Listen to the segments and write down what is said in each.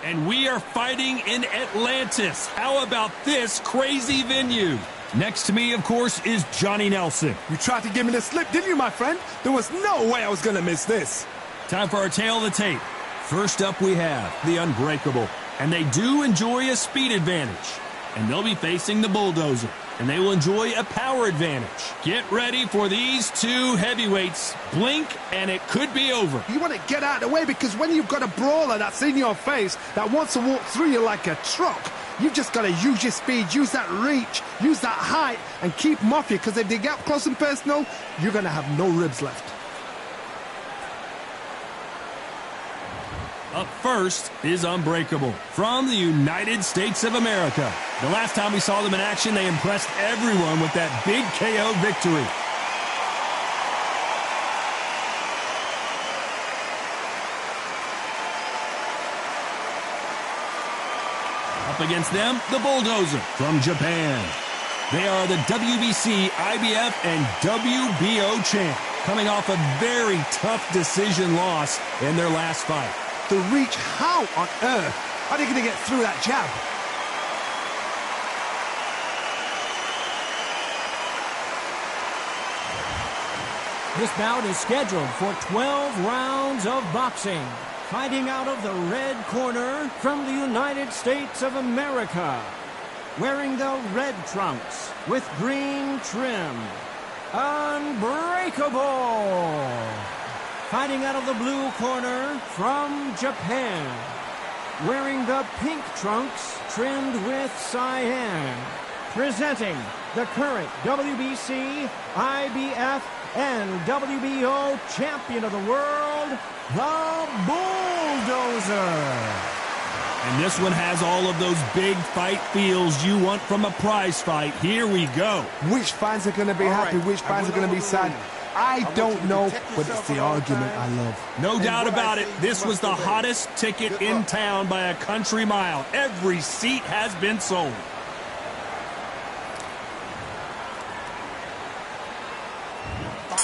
And we are fighting in Atlantis. How about this crazy venue? Next to me, of course, is Johnny Nelson. You tried to give me the slip, didn't you, my friend? There was no way I was going to miss this. Time for our tail of the tape. First up, we have the Unbreakable. And they do enjoy a speed advantage. And they'll be facing the Bulldozer. And they will enjoy a power advantage. Get ready for these two heavyweights. Blink, and it could be over. You want to get out of the way, because when you've got a brawler that's in your face that wants to walk through you like a truck, you've just got to use your speed, use that reach, use that height, and keep them off you, because if they get up close and personal, you're going to have no ribs left. Up first is Unbreakable from the United States of America. The last time we saw them in action, they impressed everyone with that big KO victory. Up against them, the Bulldozer from Japan. They are the WBC, IBF, and WBO champ, coming off a very tough decision loss in their last fight. The reach, how on earth are they going to get through that jab? This bout is scheduled for 12 rounds of boxing. Fighting out of the red corner from the United States of America. Wearing the red trunks with green trim. Unbreakable! Fighting out of the blue corner from Japan. Wearing the pink trunks trimmed with cyan. Presenting the current WBC, IBF, and WBO champion of the world, the Bulldozer. And this one has all of those big fight feels you want from a prize fight. Here we go. Which fans are going to be happy, which fans are going to be sad? I don't know, but it's the argument I love. No doubt about it, this was the hottest ticket in town by a country mile. Every seat has been sold.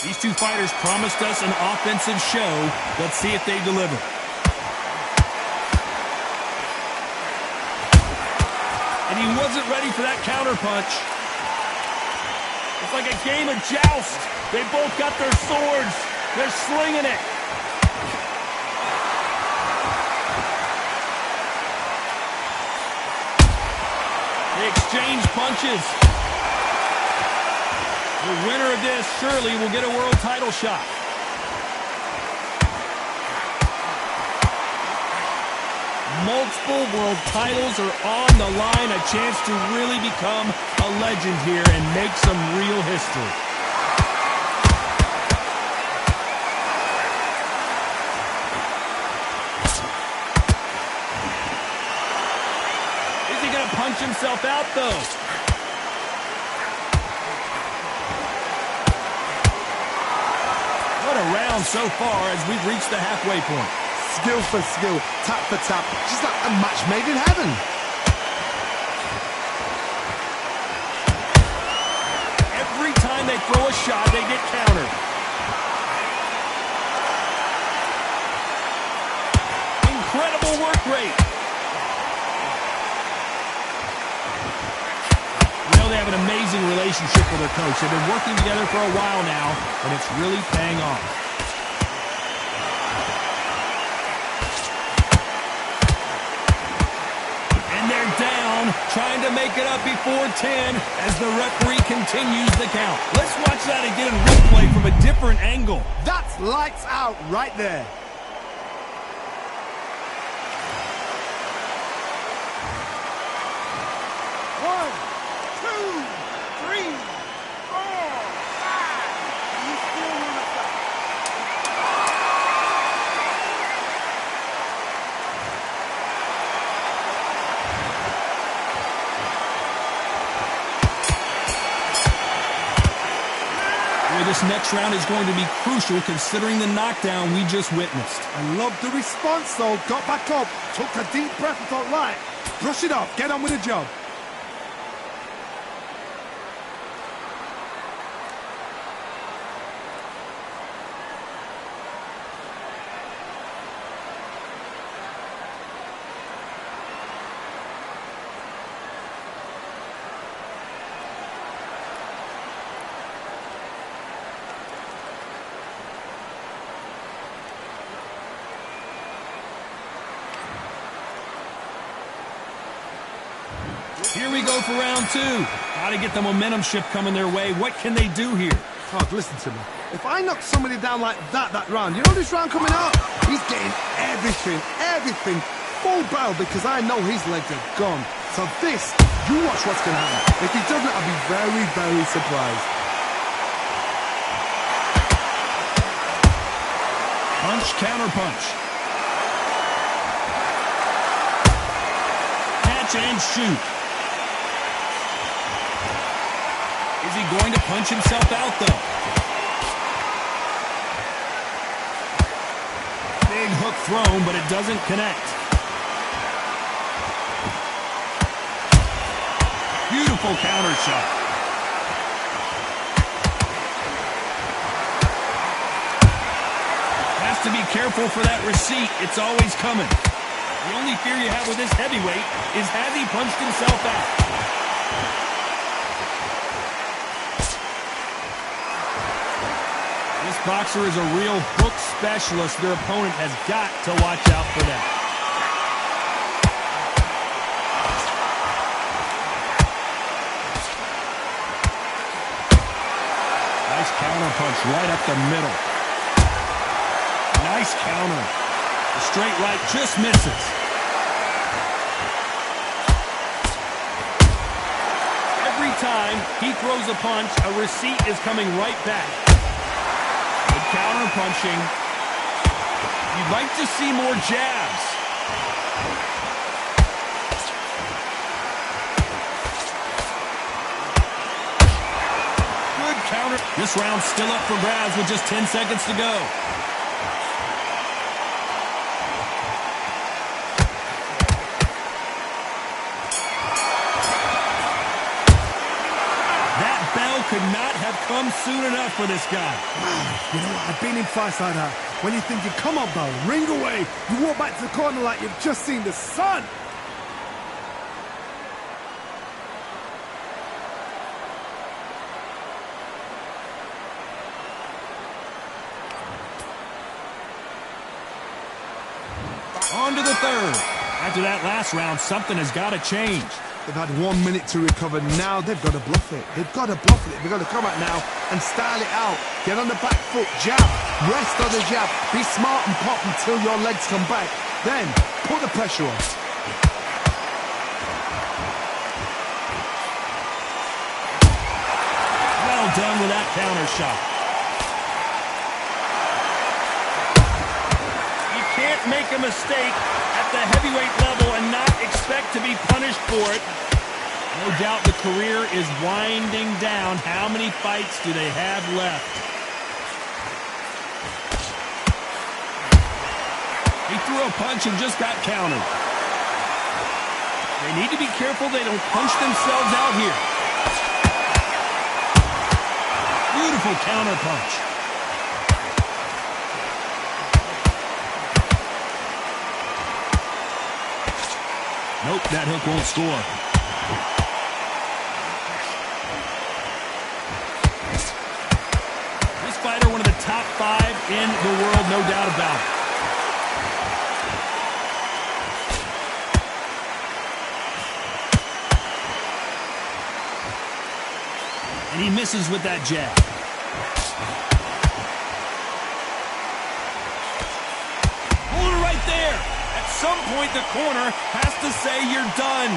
These two fighters promised us an offensive show. Let's see if they deliver. And he wasn't ready for that counterpunch. It's like a game of joust. They both got their swords. They're slinging it. They exchange punches. The winner of this surely will get a world title shot. Multiple world titles are on the line. A chance to really become a legend here and make some real history. Is he going to punch himself out, though? What a round so far as we've reached the halfway point. Skill for skill, tap for tap, just like a match made in heaven. Every time they throw a shot, they get countered. Incredible work rate. You know, they have an amazing relationship with their coach. They've been working together for a while now, and it's really paying off. Trying to make it up before 10 as the referee continues the count. Let's watch that again in replay from a different angle. That's lights out right there. One, two, three, four, five. You still want to stop? This next round is going to be crucial considering the knockdown we just witnessed. I love the response, though. Got back up, took a deep breath and thought, right, brush it off, get on with the job. Here we go for round two. Got to get the momentum shift coming their way. What can they do here? Todd, listen to me. If I knock somebody down like that round, you know this round coming up? He's getting everything, full barrel, because I know his legs are gone. So this, you watch what's going to happen. If he doesn't, I'll be very, very surprised. Punch, counter punch. Catch and shoot. Is he going to punch himself out, though? Big hook thrown, but it doesn't connect. Beautiful counter shot. Has to be careful for that receipt. It's always coming. The only fear you have with this heavyweight is, has he punched himself out? This boxer is a real hook specialist. Their opponent has got to watch out for that. Nice counter punch right up the middle. Nice counter. The straight right just misses. Every time he throws a punch, a receipt is coming right back. Counter punching. You'd like to see more jabs. Good counter. This round's still up for grabs with just 10 seconds to go. Could not have come soon enough for this guy. You know, I've been in fights like that. When you're thinking, come on, Bell, ring away. You walk back to the corner like you've just seen the sun. On to the third. After that last round, something has got to change. They've had 1 minute to recover. Now they've got to bluff it. They've got to bluff it. They've got to come out now and style it out. Get on the back foot, jab, rest on the jab. Be smart and pop until your legs come back. Then put the pressure on. Well done with that counter shot. You can't make a mistake at the heavyweight level and not expect to be punished for it. No doubt the career is winding down. How many fights do they have left? He threw a punch and just got countered. They need to be careful they don't punch themselves out here. Beautiful counter punch. Nope, that hook won't score. This fighter, one of the top 5 in the world, no doubt about it. And he misses with that jab. Hold it right there. At some point, the corner has to say you're done.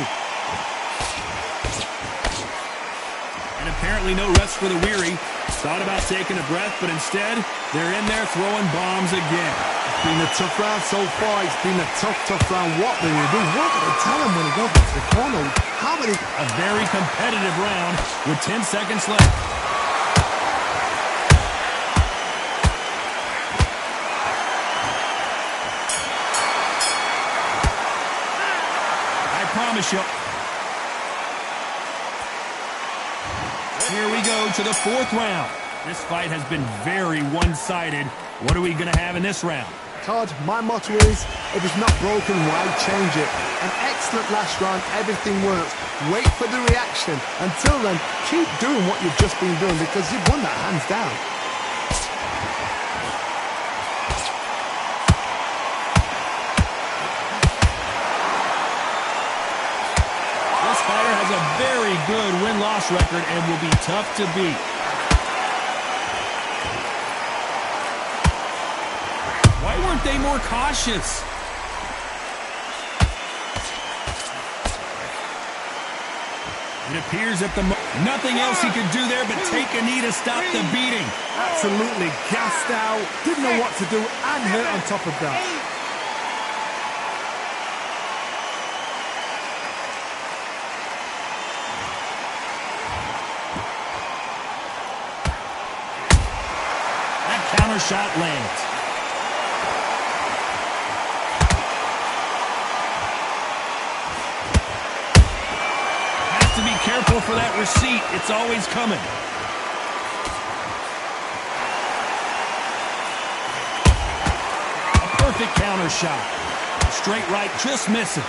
And apparently no rest for the weary. Thought about taking a breath, but instead, they're in there throwing bombs again. It's been a tough round so far. It's been a tough round. What do you do? What do they tell him when he goes back to the corner? How many? A very competitive round with 10 seconds left. I promise you. Here we go to the 4th round. This fight has been very one-sided. What are we going to have in this round? Todd, my motto is, if it's not broken, why change it? An excellent last round, everything works. Wait for the reaction. Until then, keep doing what you've just been doing because you've won that hands down. This fighter has has a very good win-loss record and will be tough to beat. Why weren't they more cautious? It appears that nothing else he could do there but take a knee to stop the beating. Absolutely gassed out, didn't know what to do, and hurt on top of that. That counter shot lands. To be careful for that receipt. It's always coming. A perfect counter shot. Straight right just misses.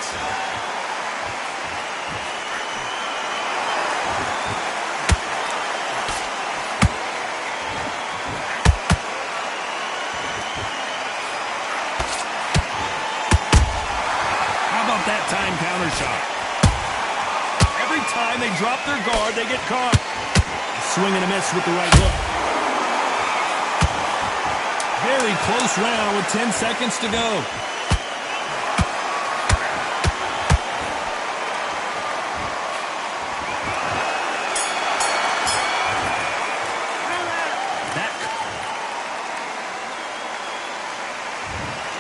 How about that time counter shot? Every time they drop their guard, they get caught. Swing and a miss with the right hook. Very close round with 10 seconds to go.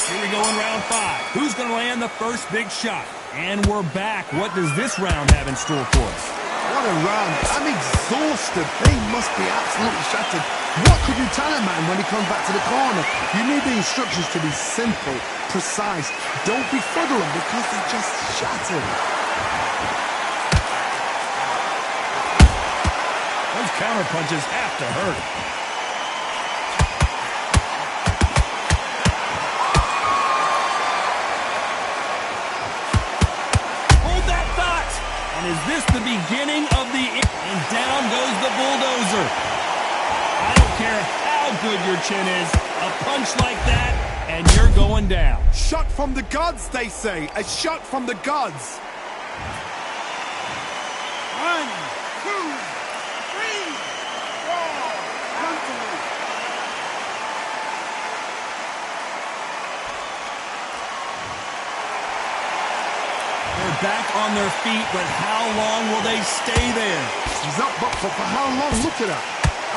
Here we go in round 5. Who's going to land the first big shot? And we're back. What does this round have in store for us? What a round. I'm exhausted. They must be absolutely shattered. What could you tell a man when he comes back to the corner? You need the instructions to be simple, precise. Don't befuddle them because they're just shattered. Those counter punches have to hurt. And is this the beginning of the... And down goes the bulldozer. I don't care how good your chin is. A punch like that, and you're going down. Shot from the gods, they say. A shot from the gods. 1, 2, 3, 4, country. They're back on their feet, but how long will they stay there? He's up, but for how long? Look at that.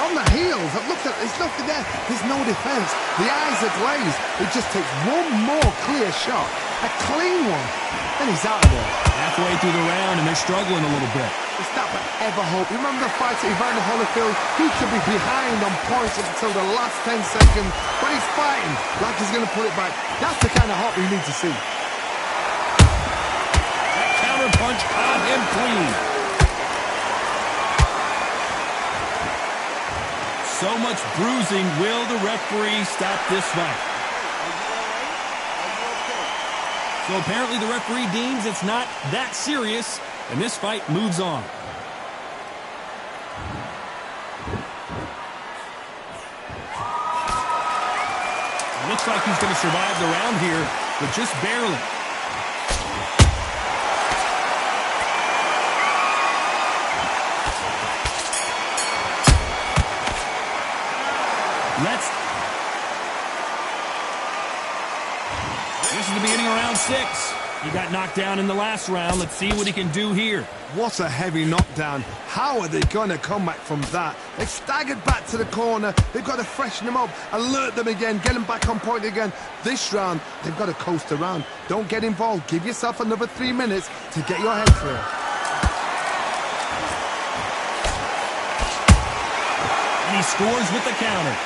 On the heels. Look at there's nothing there. There's no defense. The eyes are glazed. It just takes one more clear shot. A clean one. Then he's out of there. Halfway through the round, and they're struggling a little bit. It's that but ever hope. Remember the fight at Evander Holyfield? He could be behind on points until the last 10 seconds, but he's fighting like he's going to put it back. That's the kind of hope we need to see. Punch caught him clean. So much bruising. Will the referee stop this fight? So apparently the referee deems it's not that serious, and this fight moves on. It looks like he's going to survive the round here, but just barely. This is the beginning of round 6. He got knocked down in the last round. Let's see what he can do here. What a heavy knockdown. How are they going to come back from that? They've staggered back to the corner. They've got to freshen them up, alert them again, get them back on point again. This round, they've got to coast around. Don't get involved. Give yourself another 3 minutes to get your head clear. And he scores with the counter.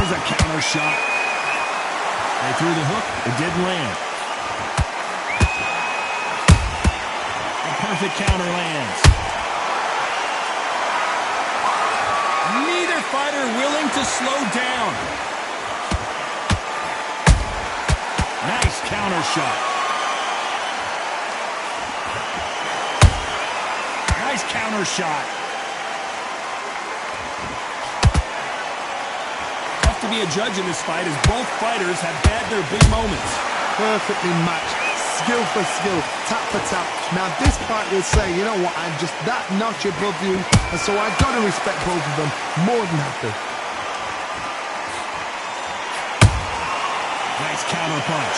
There's a counter shot. They threw the hook. It didn't land. A perfect counter lands. Neither fighter willing to slow down. Nice counter shot. Nice counter shot. To be a judge in this fight as both fighters have had their big moments. perfectly matched, skill for skill, tap for tap. Now this fight will say, you know what, I'm just that notch above you, and so I've got to respect both of them more than happy. Nice counter punch.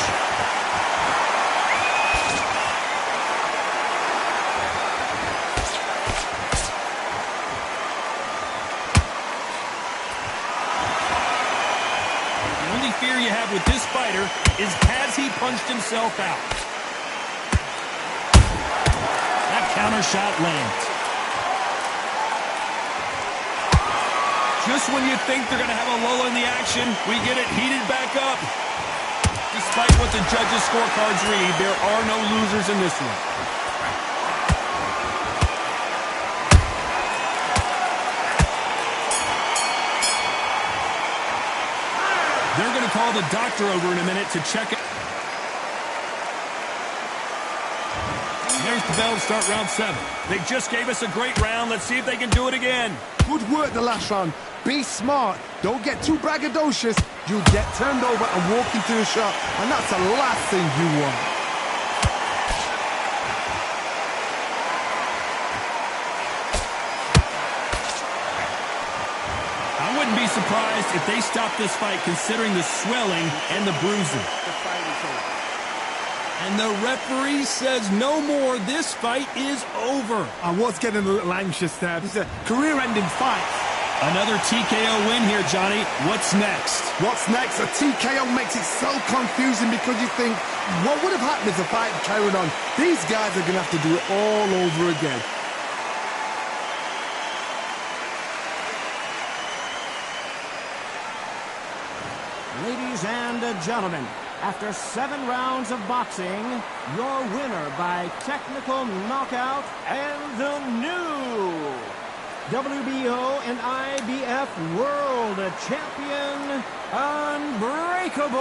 The only fear you have with this fighter is has he punched himself out? That counter shot lands. Just when you think they're going to have a lull in the action, we get it heated back up. Despite what the judges' scorecards read, there are no losers in this one. They're going to call the doctor over in a minute to check it. There's the bell to start round 7. They just gave us a great round. Let's see if they can do it again. Good work the last round. Be smart. Don't get too braggadocious. You get turned over and walk into the shot, and that's the last thing you want. I wouldn't be surprised if they stopped this fight considering the swelling and the bruising. And the referee says no more. This fight is over. I was getting a little anxious there. This is a career-ending fight. Another TKO win here, Johnny. What's next? What's next? A TKO makes it so confusing because you think, what would have happened if the fight carried on? These guys are going to have to do it all over again. Ladies and gentlemen, after 7 rounds of boxing, your winner by technical knockout and the new WBO and IBF World Champion, Unbreakable.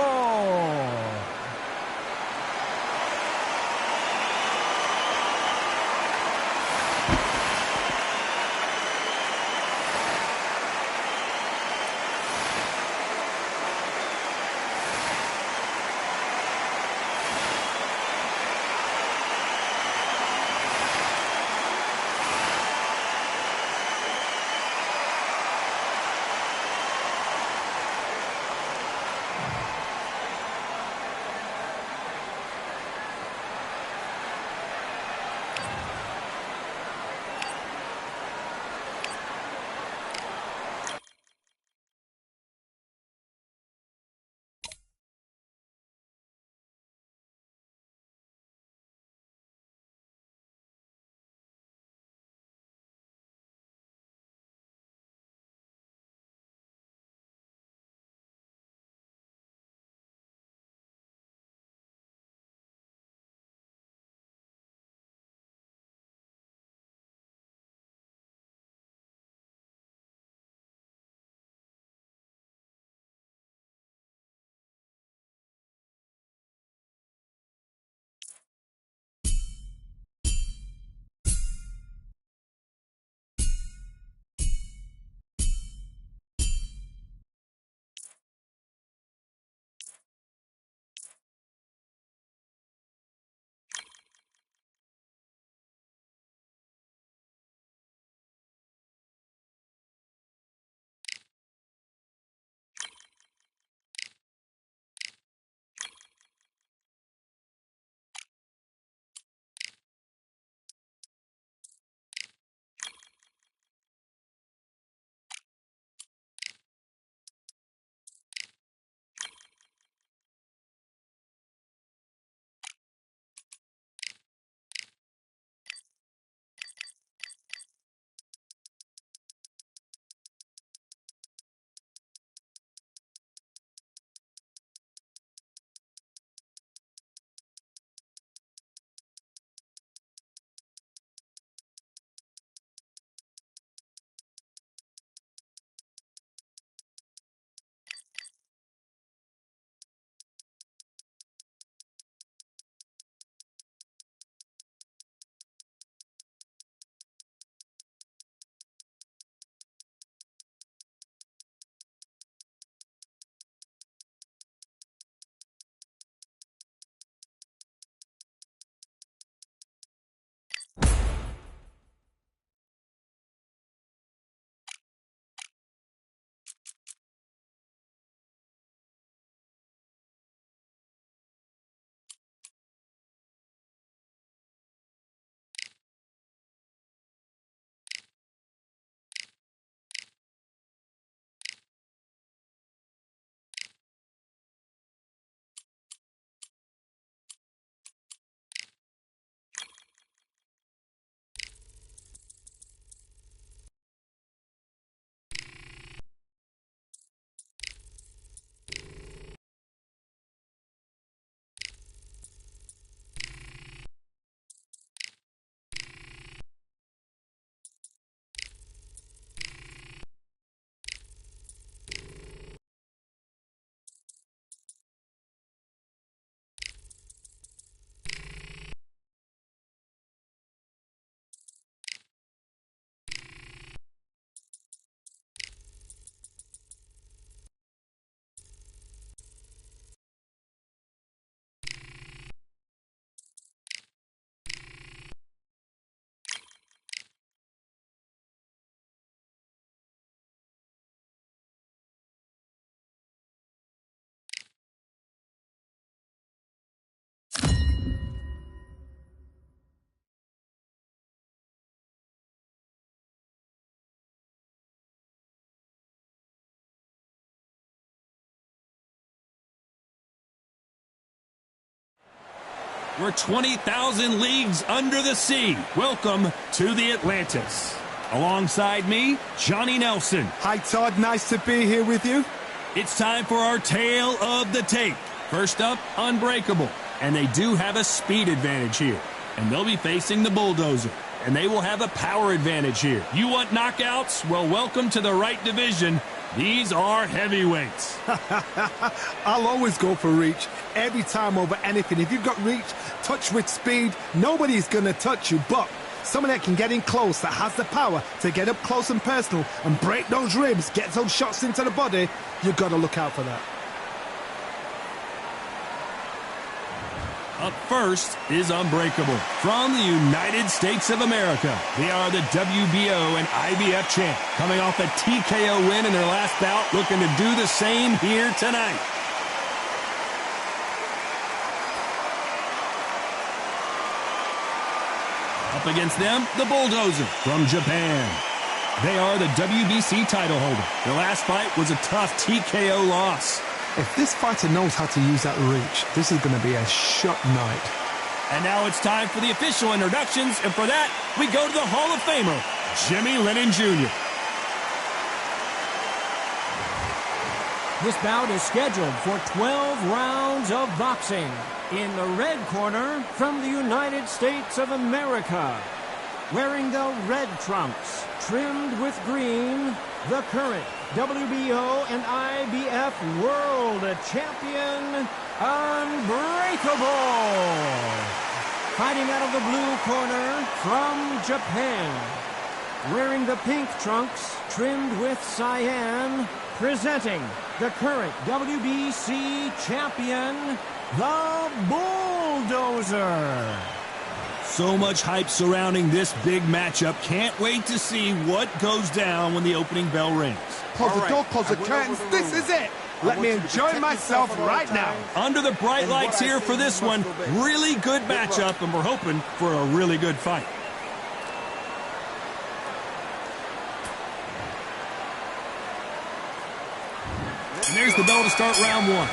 We're 20,000 leagues under the sea. Welcome to the Atlantis. Alongside me, Johnny Nelson. Hi, Todd. Nice to be here with you. It's time for our tale of the tape. First up, Unbreakable. And they do have a speed advantage here. And they'll be facing the Bulldozer. And they will have a power advantage here. You want knockouts? Well, welcome to the right division. These are heavyweights. I'll always go for reach. Every time over anything. If you've got reach, touch with speed, nobody's going to touch you. But someone that can get in close, that has the power to get up close and personal and break those ribs, get those shots into the body, you've got to look out for that. Up first is Unbreakable. From the United States of America, they are the WBO and IBF champ. Coming off a TKO win in their last bout, looking to do the same here tonight. Up against them, the Bulldozer from Japan. They are the WBC title holder. Their last fight was a tough TKO loss. If this fighter knows how to use that reach, this is going to be a shot night. And now it's time for the official introductions, and for that, we go to the Hall of Famer, Jimmy Lennon Jr. This bout is scheduled for 12 rounds of boxing. In the red corner, from the United States of America, wearing the red trunks, trimmed with green, the current WBO and IBF World Champion, Unbreakable. Fighting out of the blue corner, from Japan, wearing the pink trunks, trimmed with cyan, presenting the current WBC champion, the Bulldozer. So much hype surrounding this big matchup. Can't wait to see what goes down when the opening bell rings. Close the door, close the curtains. This is it. Let me enjoy myself right now. Under the bright lights here for this one. Really good matchup, and we're hoping for a really good fight. And there's the bell to start round one.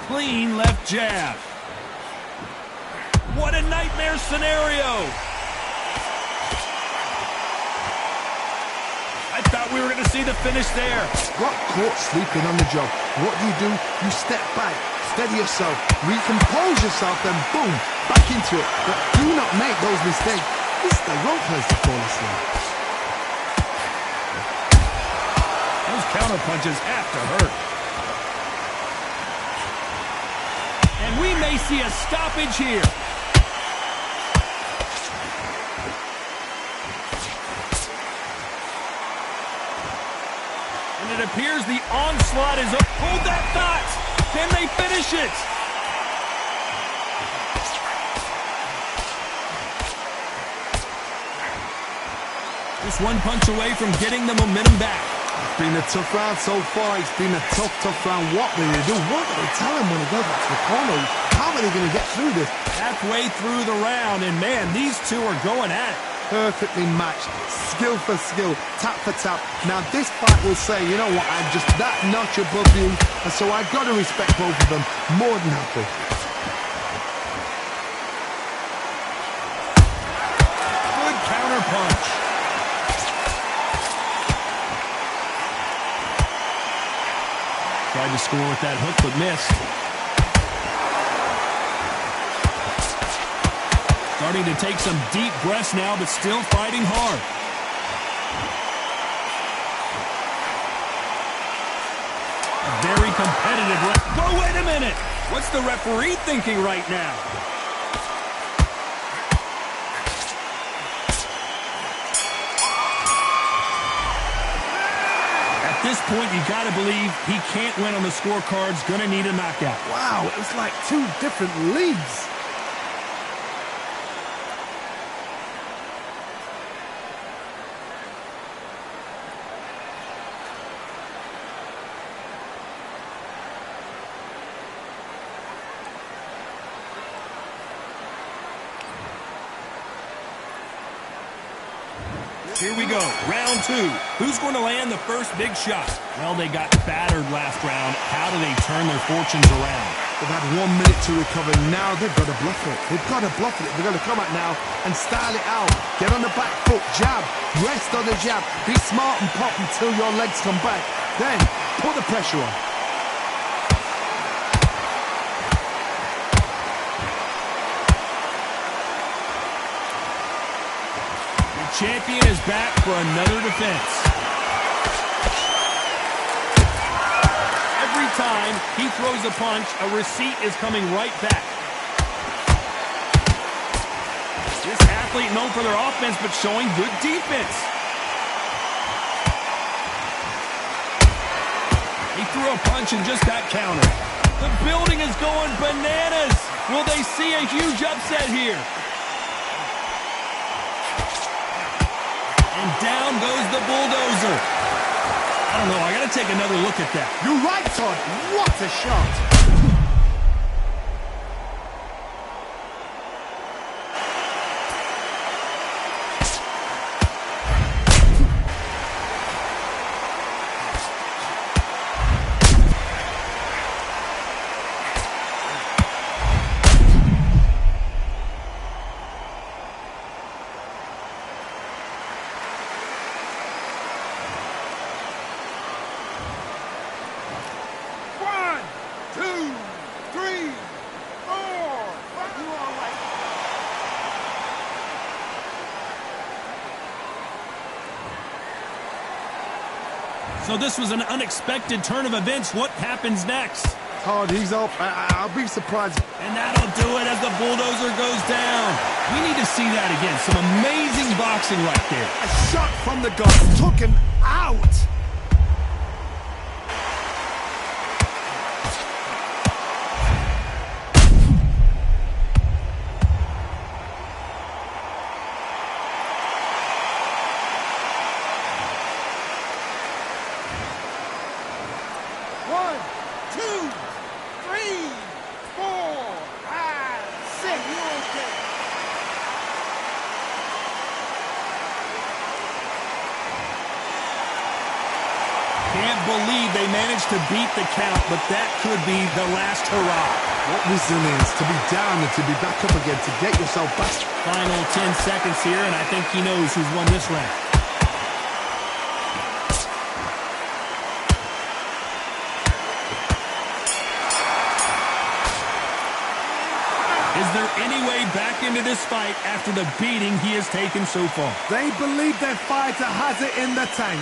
Clean left jab. What a nightmare scenario. I thought we were going to see the finish there. Got caught sleeping on the job. What do? You step back, steady yourself, recompose yourself, then boom, back into it. But do not make those mistakes. This is the wrong place to fall asleep. Those counter punches have to hurt. And we may see a stoppage here. And it appears the onslaught is up. Hold that thought. Can they finish it? Just one punch away from getting the momentum back. It's been a tough round so far. It's been a tough round. What will they do? What do they tell him when he goes back to the corner? How are they going to get through this? Halfway through the round, and man, these two are going at it. Perfectly matched, skill for skill, tap for tap. Now this fight will say, you know what, I'm just that notch above you, and so I've got to respect both of them more than happy. Good counter punch. Tried to score with that hook, but missed. Starting to take some deep breaths now, but still fighting hard. A very competitive. Whoa, wait a minute! What's the referee thinking right now? At this point, you got to believe he can't win on the scorecards. Gonna need a knockout. Wow, it was like two different leagues. Here we go, round two. Who's going to land the first big shot? Well, they got battered last round. How do they turn their fortunes around? They've had 1 minute to recover. Now they've got to bluff it. They've got to bluff it. They've got to come out now and style it out. Get on the back foot, jab, rest on the jab. Be smart and pop until your legs come back. Then put the pressure on. Champion is back for another defense. Every time he throws a punch, a receipt is coming right back. This athlete known for their offense, but showing good defense. He threw a punch and just got countered. The building is going bananas. Will they see a huge upset here? And down goes the bulldozer. I don't know, I gotta take another look at that. You're right, Todd. What a shot. So this was an unexpected turn of events. What happens next? Todd, he's up. I'll be surprised. And that'll do it as the bulldozer goes down. We need to see that again. Some amazing boxing right there. A shot from the guts took him out. Can't believe they managed to beat the count, but that could be the last hurrah. What resilience to be down and to be back up again, to get yourself back. Final 10 seconds here, and I think he knows who's won this round. Is there any way back into this fight after the beating he has taken so far? They believe their fighter has it in the tank.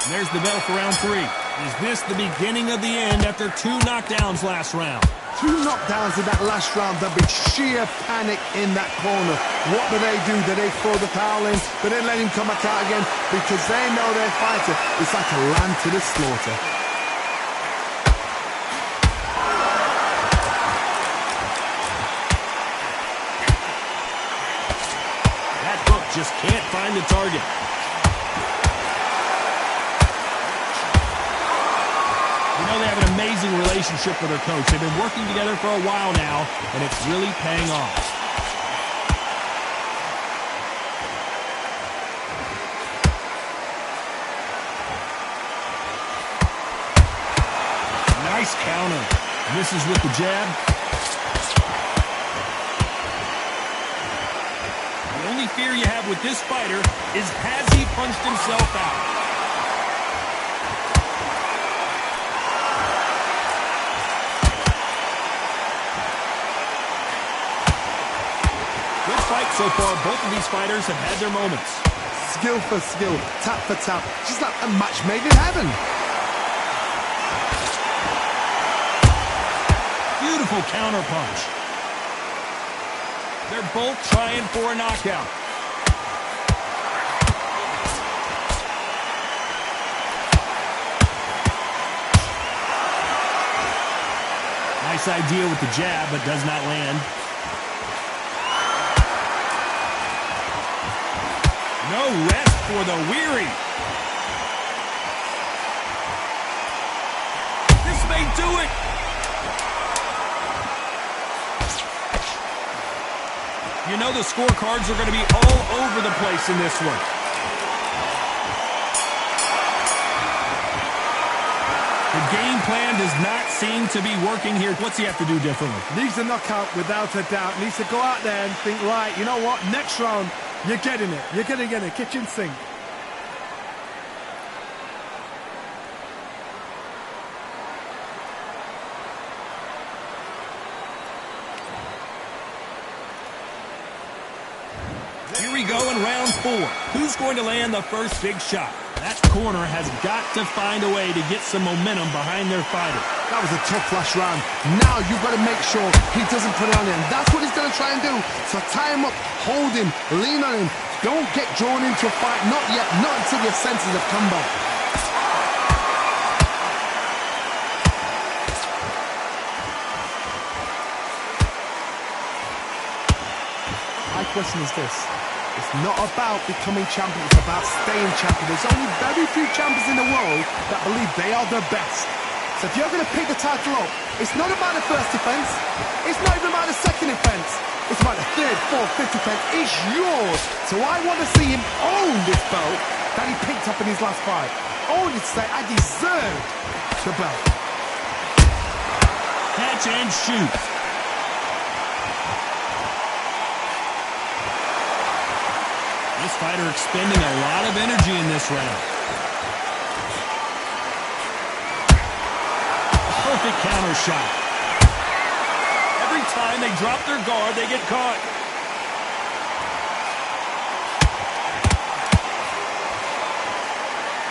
There's the bell for round three. Is this the beginning of the end after 2 knockdowns last round? 2 knockdowns in that last round. There'll be sheer panic in that corner. What do? Do they throw the towel in? Do they let him come back out again? Because they know their fighter is like a lamb to the slaughter. That hook just can't find the target. You know, they have an amazing relationship with their coach. They've been working together for a while now, and it's really paying off. Nice counter. Misses with the jab. The only fear you have with this fighter is, has he punched himself out? So far, both of these fighters have had their moments. Skill for skill, tap for tap, just like a match made in heaven. Beautiful counter punch. They're both trying for a knockout. Nice idea with the jab, but does not land. No rest for the weary. This may do it. You know the scorecards are going to be all over the place in this one. The game plan does not seem to be working here. What's he have to do differently? Needs a knockout without a doubt. Needs to go out there and think, right, you know what, next round, you're getting it. You're going to get a kitchen sink. Here we go in round 4. Who's going to land the first big shot? That corner has got to find a way to get some momentum behind their fighter. That was a tough last round. Now you've got to make sure he doesn't put it on him. That's what he's going to try and do. So tie him up, hold him, lean on him. Don't get drawn into a fight. Not yet. Not until your senses have come back. My question is this. It's not about becoming champion, it's about staying champion. There's only very few champions in the world that believe they are the best. So if you're going to pick the title up, it's not about the first defense, it's not even about the second defense, it's about the third, fourth, fifth defense. It's yours. So I want to see him own this belt that he picked up in his last fight. Own it to say, I deserved the belt. Catch and shoot. This fighter expending a lot of energy in this round. Perfect counter shot. Every time they drop their guard, they get caught.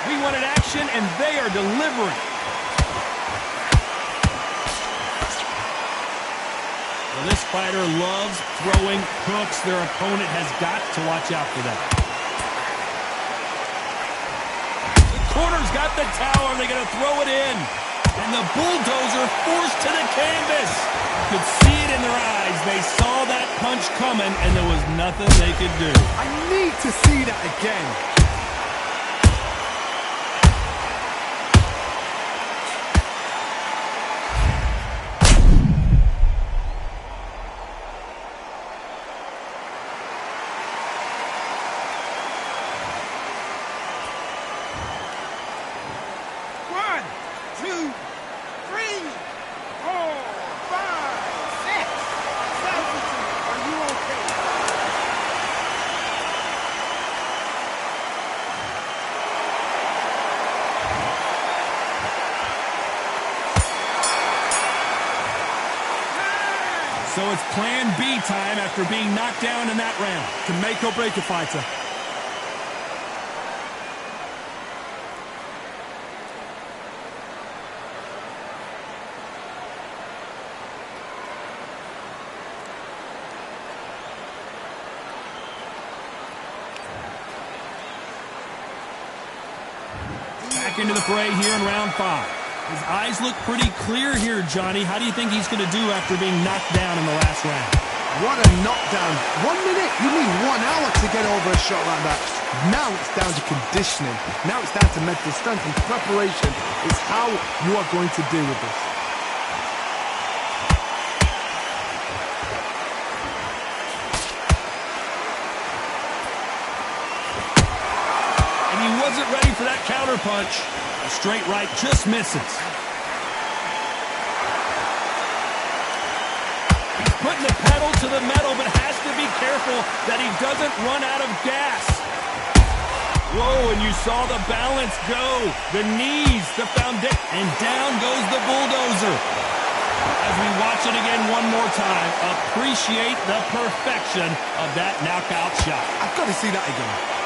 We wanted action, and they are delivering. Well, this fighter loves throwing hooks. Their opponent has got to watch out for that. The corner's got the tower. They're going to throw it in. And the bulldozer forced to the canvas. You could see it in their eyes. They saw that punch coming, and there was nothing they could do. I need to see that again. So it's plan B time after being knocked down in that round. To make or break a fighter. Back into the fray here in round 5. His eyes look pretty clear here, Johnny. How do you think he's going to do after being knocked down in the last round? What a knockdown. 1 minute? You mean 1 hour to get over a shot like that? Now it's down to conditioning. Now it's down to mental strength and preparation is how you are going to deal with this. And he wasn't ready for that counter punch. A straight right just misses. He's putting the pedal to the metal, but has to be careful that he doesn't run out of gas. Whoa, and you saw the balance go. The knees, the foundation, and down goes the bulldozer. As we watch it again one more time, appreciate the perfection of that knockout shot. I've got to see that again.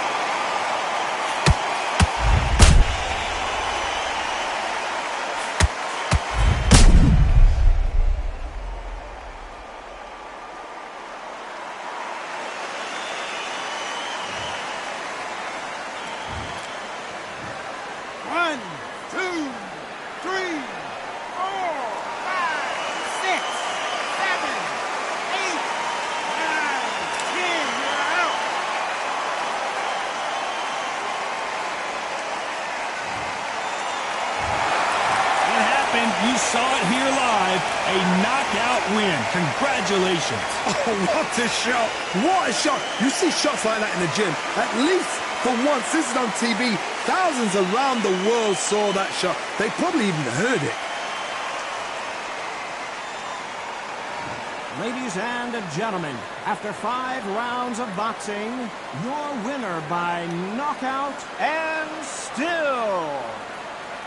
happened. You saw it here live. A knockout win. Congratulations. Oh, what a shot. What a shot. You see shots like that in the gym. At least for once, this is on TV. Thousands around the world saw that shot. They probably even heard it. Ladies and gentlemen, after 5 rounds of boxing, your winner by knockout and still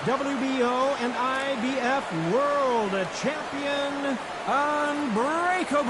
WBO and IBF World Champion, Unbreakable.